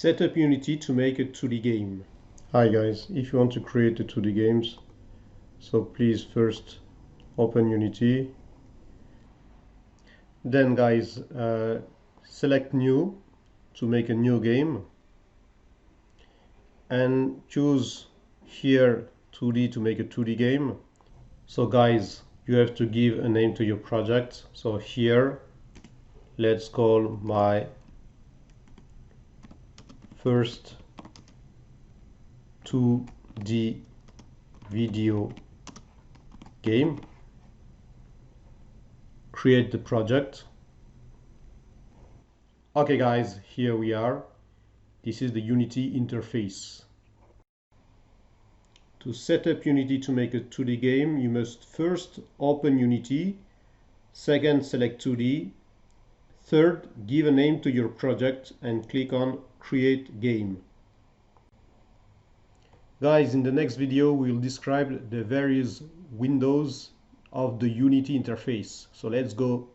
Set up Unity to make a 2D game. Hi guys, if you want to create a 2D games, so please first open Unity. Then guys, select new to make a new game and choose here 2D to make a 2D game. So guys, you have to give a name to your project. So here, let's call my first 2D video game. Create the project. Okay guys, here we are. This is the Unity interface. To set up Unity to make a 2D game, you must first open Unity, second select 2D, third give a name to your project and click on Create Game. Guys, in the next video we'll describe the various windows of the Unity interface. So let's go